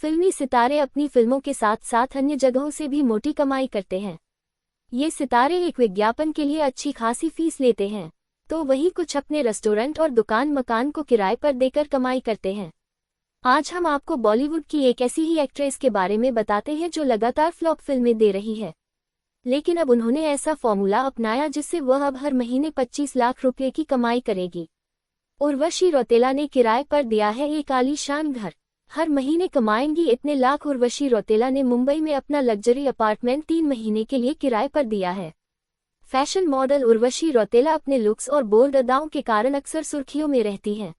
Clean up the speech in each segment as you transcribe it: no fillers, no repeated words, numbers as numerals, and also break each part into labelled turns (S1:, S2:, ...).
S1: फिल्मी सितारे अपनी फिल्मों के साथ साथ अन्य जगहों से भी मोटी कमाई करते हैं। ये सितारे एक विज्ञापन के लिए अच्छी खासी फीस लेते हैं, तो वहीं कुछ अपने रेस्टोरेंट और दुकान मकान को किराए पर देकर कमाई करते हैं। आज हम आपको बॉलीवुड की एक ऐसी ही एक्ट्रेस के बारे में बताते हैं जो लगातार फ्लॉप फिल्में दे रही है, लेकिन अब उन्होंने ऐसा फॉर्मूला अपनाया जिससे वह अब हर महीने 25 लाख रुपए की कमाई करेगी। उर्वशी रौतेला ने किराए पर दिया है एक आलीशान घर। हर महीने कमाएंगी इतने लाख। उर्वशी रौतेला ने मुंबई में अपना लग्जरी अपार्टमेंट 3 महीने के लिए किराए पर दिया है। फैशन मॉडल उर्वशी रौतेला अपने लुक्स और बोल्ड अदाओं के कारण अक्सर सुर्खियों में रहती हैं।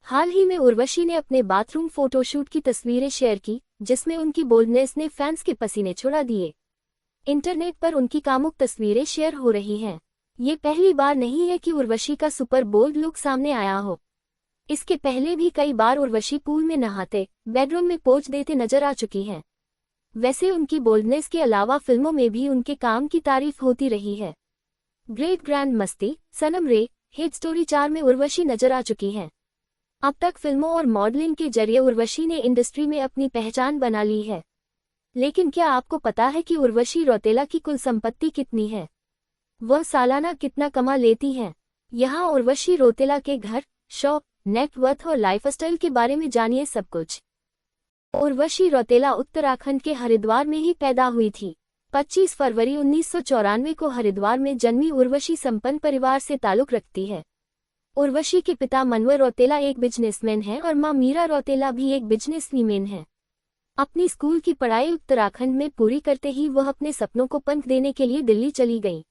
S1: हाल ही में उर्वशी ने अपने बाथरूम फोटोशूट की तस्वीरें शेयर की, जिसमें उनकी बोल्डनेस ने फैंस के पसीने छुड़ा दिए। इंटरनेट पर उनकी कामुक तस्वीरें शेयर हो रही हैं। ये पहली बार नहीं है कि उर्वशी का सुपर बोल्ड लुक सामने आया हो। इसके पहले भी कई बार उर्वशी पूल में नहाते, बेडरूम में पोज देते नजर आ चुकी हैं। वैसे उनकी बोल्डनेस के अलावा फिल्मों में भी उनके काम की तारीफ होती रही है। ग्रेट ग्रैंड मस्ती, सनम रे, हिट स्टोरी 4 में उर्वशी नजर आ चुकी हैं। अब तक फिल्मों और मॉडलिंग के जरिए उर्वशी ने इंडस्ट्री में अपनी पहचान बना ली है। लेकिन क्या आपको पता है कि उर्वशी रौतेला की कुल संपत्ति कितनी है? वह सालाना कितना कमा लेती हैं? यहाँ उर्वशी रौतेला के घर, शॉप, नेटवर्थ और लाइफस्टाइल के बारे में जानिए सब कुछ। उर्वशी रौतेला उत्तराखंड के हरिद्वार में ही पैदा हुई थी। 25 फरवरी 1994 को हरिद्वार में जन्मी उर्वशी संपन्न परिवार से ताल्लुक रखती है। उर्वशी के पिता मनवर रौतेला एक बिजनेसमैन हैं और मां मीरा रौतेला भी एक बिजनेसवीमेन हैं। अपनी स्कूल की पढ़ाई उत्तराखंड में पूरी करते ही वह अपने सपनों को पंख देने के लिए दिल्ली चली गईं।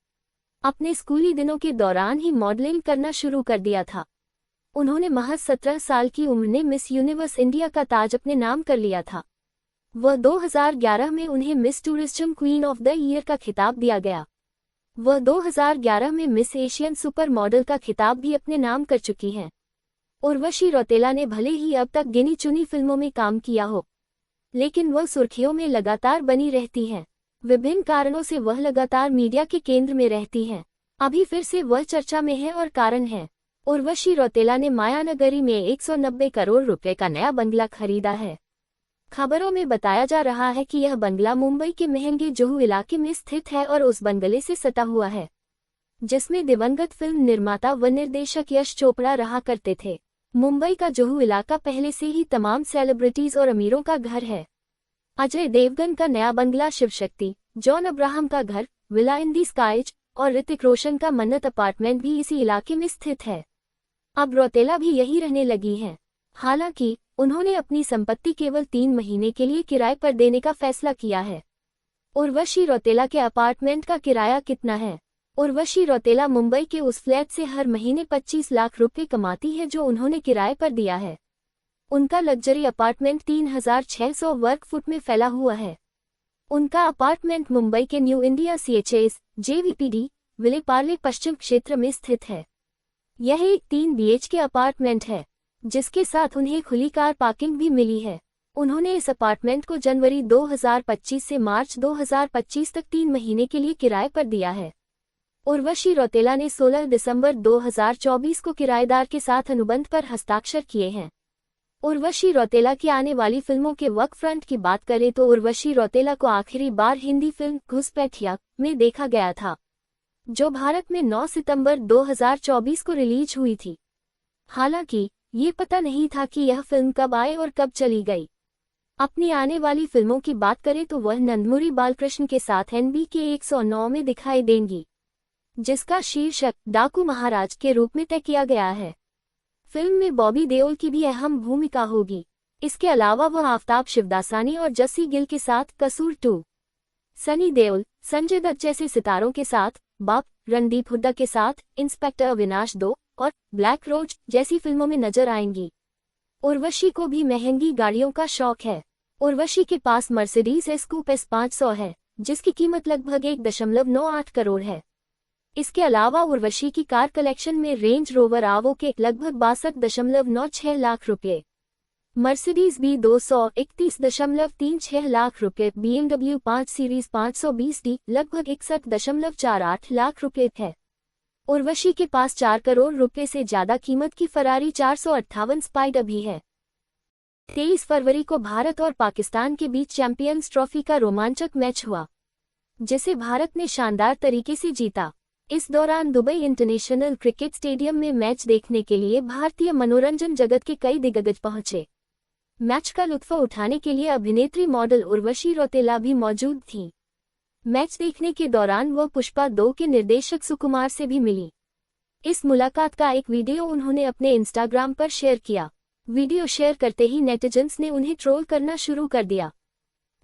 S1: अपने स्कूली दिनों के दौरान ही मॉडलिंग करना शुरू कर दिया था। उन्होंने महज 17 साल की उम्र में मिस यूनिवर्स इंडिया का ताज अपने नाम कर लिया था। वह 2011 में उन्हें miss tourism queen of the year का खिताब दिया गया। वह 2011 में मिस एशियन सुपर मॉडल का खिताब भी अपने नाम कर चुकी हैं। उर्वशी रौतेला ने भले ही अब तक गिनी चुनी फिल्मों में काम किया हो, लेकिन वह सुर्खियों में लगातार बनी रहती हैं। विभिन्न कारणों से वह लगातार मीडिया के केंद्र में रहती हैं। अभी फिर से वह चर्चा में है और कारण है, उर्वशी रौतेला ने मायानगरी में 190 करोड़ रुपए का नया बंगला खरीदा है। खबरों में बताया जा रहा है कि यह बंगला मुंबई के महंगे जुहू इलाके में स्थित है और उस बंगले से सटा हुआ है, जिसमें दिवंगत फिल्म निर्माता व निर्देशक यश चोपड़ा रहा करते थे। मुंबई का जुहू इलाका पहले से ही तमाम सेलिब्रिटीज और अमीरों का घर है। अजय देवगन का नया बंगला शिवशक्ति, जॉन अब्राहम का घर विला इन दी स्काइज और ऋतिक रोशन का मन्नत अपार्टमेंट भी इसी इलाके में स्थित है। अब रौतेला भी यही रहने लगी हैं। हालांकि उन्होंने अपनी संपत्ति केवल 3 महीने के लिए किराए पर देने का फैसला किया है। उर्वशी रौतेला के अपार्टमेंट का किराया कितना है? उर्वशी रौतेला मुंबई के उस फ्लैट से हर महीने 25 लाख रुपए कमाती है जो उन्होंने किराए पर दिया है। उनका लग्जरी अपार्टमेंट 3600 वर्ग फुट में फैला हुआ है। उनका अपार्टमेंट मुंबई के new India CHS JVPD Vile Parle पश्चिम क्षेत्र में स्थित है। यह एक 3 BHK अपार्टमेंट है, जिसके साथ उन्हें खुली कार पार्किंग भी मिली है। उन्होंने इस अपार्टमेंट को जनवरी 2025 से मार्च 2025 तक 3 महीने के लिए किराए पर दिया है। उर्वशी रौतेला ने 16 दिसंबर 2024 को किराएदार के साथ अनुबंध पर हस्ताक्षर किए हैं। उर्वशी रौतेला की आने वाली फिल्मों के वर्क फ्रंट की बात करें तो उर्वशी रौतेला को आखिरी बार हिंदी फिल्म घुसपैठिया में देखा गया था, जो भारत में 9 सितंबर 2024 को रिलीज हुई थी। हालांकि ये पता नहीं था कि यह फिल्म कब आए और कब चली गई। अपनी आने वाली फिल्मों की बात करें तो वह नंदमुरी बालकृष्ण के साथ NBK 109 में दिखाई देंगी, जिसका शीर्षक डाकू महाराज के रूप में तय किया गया है। फिल्म में बॉबी देओल की भी अहम भूमिका होगी। इसके अलावा वह आफताब शिवदासानी और जस्सी गिल के साथ कसूर 2, सनी देओल, संजय दत्त जैसे सितारों के साथ, बाप, रणदीप हुड्डा के साथ इंस्पेक्टर अविनाश 2 और ब्लैक रोज जैसी फिल्मों में नजर आएंगी। उर्वशी को भी महंगी गाड़ियों का शौक है। उर्वशी के पास मर्सिडीज S-Coupe S500 है, जिसकी कीमत लगभग 1.98 करोड़ है। इसके अलावा उर्वशी की कार कलेक्शन में रेंज रोवर आवो के लगभग 62.96 लाख रुपये, मर्सिडीज B200 31.36 लाख रुपये, BMW 5 सीरीज 520D लगभग 61.48 लाख रुपये है। उर्वशी के पास 4 करोड़ रुपए से ज्यादा कीमत की फरारी 458 स्पाइडर भी है। 23 फरवरी को भारत और पाकिस्तान के बीच चैंपियंस ट्रॉफी का रोमांचक मैच हुआ, जिसे भारत ने शानदार तरीके से जीता। इस दौरान दुबई इंटरनेशनल क्रिकेट स्टेडियम में मैच देखने के लिए भारतीय मनोरंजन जगत के कई दिग्गज पहुंचे। मैच का लुत्फ उठाने के लिए अभिनेत्री मॉडल उर्वशी रौतेला भी मौजूद थीं। मैच देखने के दौरान वह पुष्पा 2 के निर्देशक सुकुमार से भी मिली। इस मुलाकात का एक वीडियो उन्होंने अपने इंस्टाग्राम पर शेयर किया। वीडियो शेयर करते ही नेटिजन्स ने उन्हें ट्रोल करना शुरू कर दिया।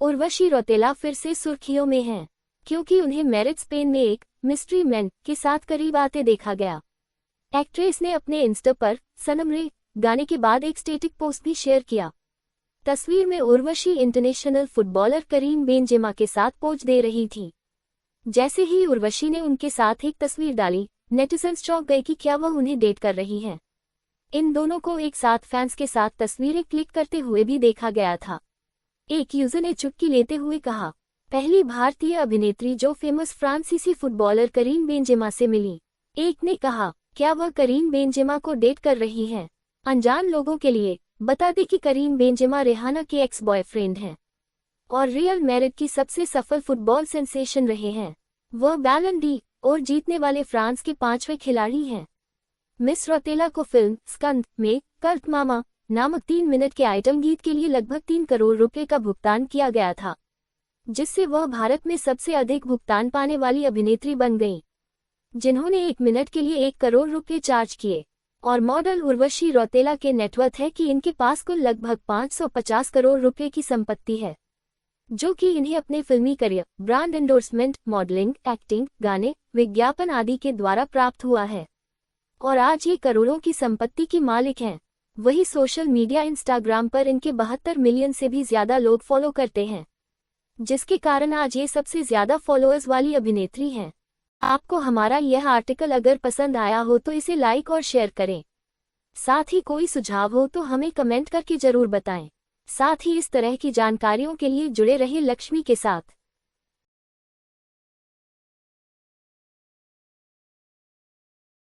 S1: उर्वशी रौतेला फिर से सुर्खियों में हैं, क्योंकि उन्हें मैरिज स्पेन में एक मिस्ट्री मैन के साथ करीब आते देखा गया। एक्ट्रेस ने अपने इंस्टा पर सनम रे गाने के बाद एक स्टेटिक पोस्ट भी शेयर किया। तस्वीर में Urvashi international footballer Karim Benzema के साथ पोज दे रही थी। जैसे ही उर्वशी ने उनके साथ एक तस्वीर डाली, नेटिजन्स चौंक गए कि क्या वह उन्हें डेट कर रही हैं। इन दोनों को एक साथ फैंस के साथ तस्वीरें क्लिक करते हुए भी देखा गया था। एक यूजर ने चुटकी लेते हुए कहा, पहली भारतीय अभिनेत्री जो फेमस फ्रांसीसी फुटबॉलर करीम बेंजेमा से मिली। एक ने कहा, क्या वह करीम बेंजेमा को डेट कर रही हैं? अनजान लोगों के लिए बता दें कि करीम बेंजेमा रिहाना के एक्स बॉयफ्रेंड हैं और रियल मैड्रिड की सबसे सफल फुटबॉल सेंसेशन रहे हैं। वह बैलन डी और जीतने वाले फ्रांस के 5वें खिलाड़ी हैं। मिस रौतेला को फिल्म स्कंद में कल्ट मामा नामक 3 मिनट के आइटम गीत के लिए लगभग 3 करोड़ रुपए का भुगतान किया गया था, जिससे वह भारत में सबसे अधिक भुगतान पाने वाली अभिनेत्री बन गईं, जिन्होंने 1 मिनट के लिए 1 करोड़ रुपए चार्ज किए। और मॉडल उर्वशी रौतेला के नेटवर्थ है कि इनके पास कुल लगभग 550 करोड़ रुपए की संपत्ति है, जो कि इन्हें अपने फिल्मी career, brand endorsement, modelling, acting, गाने, विज्ञापन आदि के द्वारा प्राप्त हुआ है। और आज ये करोड़ों की संपत्ति की मालिक हैं। वही सोशल मीडिया इंस्टाग्राम पर इनके 72 मिलियन से भी ज्यादा लोग फॉलो करते हैं, जिसके कारण आज ये सबसे ज्यादा फॉलोअर्स वाली अभिनेत्री हैं। आपको हमारा यह आर्टिकल अगर पसंद आया हो तो इसे लाइक और शेयर करें। साथ ही कोई सुझाव हो तो हमें कमेंट करके जरूर बताएं। साथ ही इस तरह की जानकारियों के लिए जुड़े रहें लक्ष्मी के साथ।